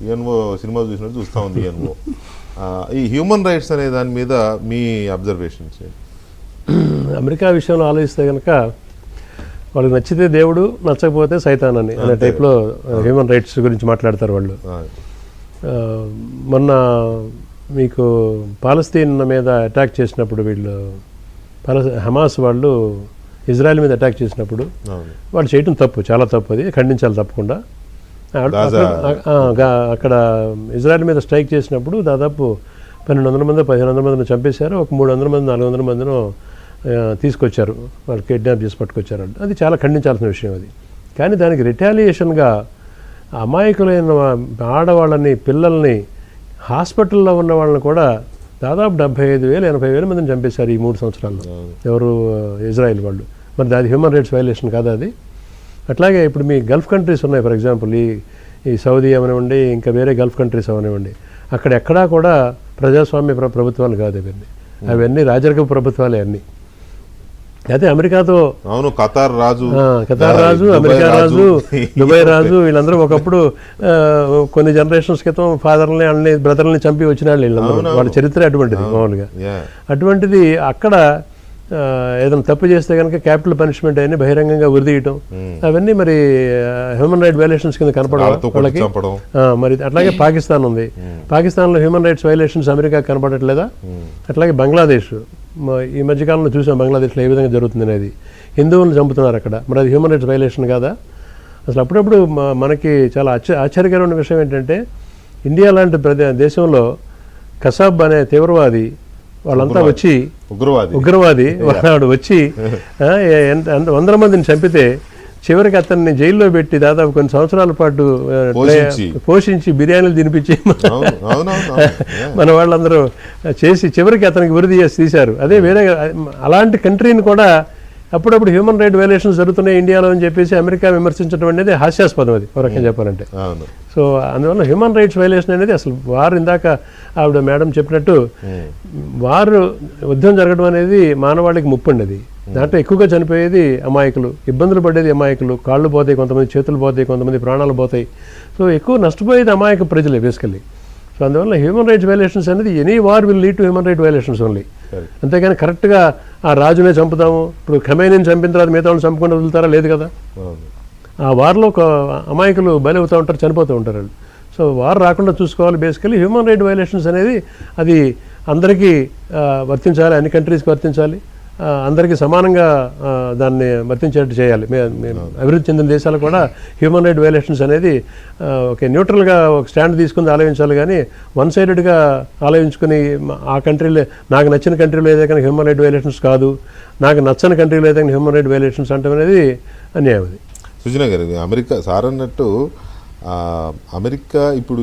ENO cinema చూసినట్టు చూస్తూ ఉంది ఈఎన్ఓ. ఈ హ్యూమన్ రైట్స్ అనే దాని మీద మీ అబ్జర్వేషన్స్? అమెరికా విషయంలో ఆలోచిస్తే కనుక వాళ్ళకి నచ్చితే దేవుడు, నచ్చకపోతే సైతాన్ అని అనే టైప్లో హ్యూమన్ రైట్స్ గురించి మాట్లాడతారు వాళ్ళు. మొన్న మీకు పాలస్తీన్ మీద అటాక్ చేసినప్పుడు వీళ్ళు హమాస్ వాళ్ళు ఇజ్రాయెల్ మీద అటాక్ చేసినప్పుడు వాళ్ళు చేయటం తప్పు, చాలా తప్పు, అది ఖండించాలి తప్పకుండా. అక్కడ ఇజ్రాయెల్ మీద స్ట్రైక్ చేసినప్పుడు దాదాపు 1200 మంది 1500 మందిని చంపేశారు. ఒక 300 మంది 400 మందిని తీసుకొచ్చారు, వాళ్ళు కిడ్నాప్ చేసి పట్టుకొచ్చారు. అది చాలా ఖండించాల్సిన విషయం అది. కానీ దానికి రిటాలియేషన్గా అమాయకులైన ఆడవాళ్ళని, పిల్లల్ని, హాస్పిటల్లో ఉన్న వాళ్ళని కూడా దాదాపు 75,000 80,000 మందిని చంపేశారు ఈ 3 సంవత్సరాల్లో. ఎవరు? ఇజ్రాయెల్ వాళ్ళు. మరి అది హ్యూమన్ రైట్స్ వైలేషన్ కాదా అది? అట్లాగే ఇప్పుడు మీ గల్ఫ్ కంట్రీస్ ఉన్నాయి, ఫర్ ఎగ్జాంపుల్ ఈ సౌదీ అవనివ్వండి, ఇంకా వేరే గల్ఫ్ కంట్రీస్ అవనివ్వండి, అక్కడ ఎక్కడా కూడా ప్రజాస్వామ్య ప్రభుత్వాలు కాదు అవన్నీ. అవన్నీ రాజరిక ప్రభుత్వాలే అన్నీ. అయితే అమెరికాతో ఖతార్ రాజు, అమెరికా రాజు, దుబాయ్ రాజు, వీళ్ళందరూ ఒకప్పుడు కొన్ని జనరేషన్స్ క్రితం ఫాదర్ని, అన్ని బ్రదర్ని చంపి వచ్చిన వాళ్ళు వీళ్ళందరూ. వాళ్ళ చరిత్ర అటువంటిది మామూలుగా. అటువంటిది అక్కడ ఏదైనా తప్పు చేస్తే కనుక క్యాపిటల్ పనిష్మెంట్ అని బహిరంగంగా ఉరిదీయటం, అవన్నీ మరి హ్యూమన్ రైట్ వైలేషన్స్ కింద కనపడాలి వాళ్ళకి. మరి అట్లాగే పాకిస్తాన్ ఉంది, పాకిస్తాన్లో హ్యూమన్ రైట్స్ వైలేషన్స్ అమెరికా కనపడట్లేదా? అట్లాగే బంగ్లాదేశ్, ఈ మధ్యకాలంలో చూసాం బంగ్లాదేశ్లో ఏ విధంగా జరుగుతుంది అనేది. హిందువులను చంపుతున్నారు అక్కడ, మరి అది హ్యూమన్ రైట్స్ వైలేషన్ కాదా? అసలు అప్పుడప్పుడు మనకి చాలా ఆశ్చర్యకరమైన విషయం ఏంటంటే, ఇండియా లాంటి దేశంలో కసాబ్ అనే తీవ్రవాది వాళ్ళంతా వచ్చి ఉగ్రవాది వాడు వచ్చి 100 మందిని చంపితే చివరికి అతన్ని జైల్లో పెట్టి దాదాపు కొన్ని సంవత్సరాల పాటు పోషించి బిర్యానీలు తినిపించి మన వాళ్ళందరూ చేసి చివరికి అతనికి ఉరి తీశారు. అదే వేరే అలాంటి కంట్రీని కూడా అప్పుడప్పుడు హ్యూమన్ రైట్ వైలేషన్స్ జరుగుతున్నాయి ఇండియాలో అని చెప్పేసి అమెరికా విమర్శించడం అనేది హాస్యాస్పదం. అది ఒక రకంగా చెప్పాలంటే. సో అందువల్ల హ్యూమన్ రైట్స్ వైలేషన్ అనేది అసలు వారు, ఇందాక ఆవిడ మేడం చెప్పినట్టు, వారు యుద్ధం జరగడం అనేది మానవాళికి ముప్పండి. అది దాంట్లో ఎక్కువగా చనిపోయేది అమాయకులు, ఇబ్బందులు పడేది అమాయకులు, కాళ్ళు పోతాయి, కొంతమంది చేతులు పోతాయి, కొంతమంది ప్రాణాలు పోతాయి. సో ఎక్కువ నష్టపోయేది అమాయక ప్రజలే బేసికల్లీ. సో అందువల్ల హ్యూమన్ రైట్స్ వైలేషన్స్ అనేది any war will lead to human right violations only. అంతేగాని కరెక్ట్గా ఆ రాజునే చంపుతాము, ఇప్పుడు ఖమేనీని చంపిన తర్వాత మిగతా వాళ్ళని చంపుకుండా వదులుతారా? లేదు కదా. ఆ వార్లో అమాయకులు బలి అవుతూ ఉంటారు, చనిపోతూ ఉంటారు వాళ్ళు. సో వార్ రాకుండా చూసుకోవాలి. బేసికలీ హ్యూమన్ రైట్ వైలేషన్స్ అనేది అది అందరికీ వర్తించాలి, అన్ని కంట్రీస్కి వర్తించాలి, అందరికీ సమానంగా దాన్ని వర్తించేట్టు చేయాలి. అభివృద్ధి చెందిన దేశాలు కూడా హ్యూమన్ రైట్ వైలేషన్స్ అనేది ఒక న్యూట్రల్గా ఒక స్టాండ్ తీసుకుని ఆలోచించాలి. కానీ వన్ సైడెడ్గా ఆలోచించుకుని ఆ కంట్రీలో నాకు నచ్చిన కంట్రీలో ఏదైనా హ్యూమన్ రైట్ వైలేషన్స్ కాదు, నాకు నచ్చని కంట్రీలో ఏదైనా హ్యూమన్ రైట్ వైలేషన్స్ అంటే అనేది అన్యాయం. అది సుజనా గారు, అమెరికా సార్ అన్నట్టు అమెరికా ఇప్పుడు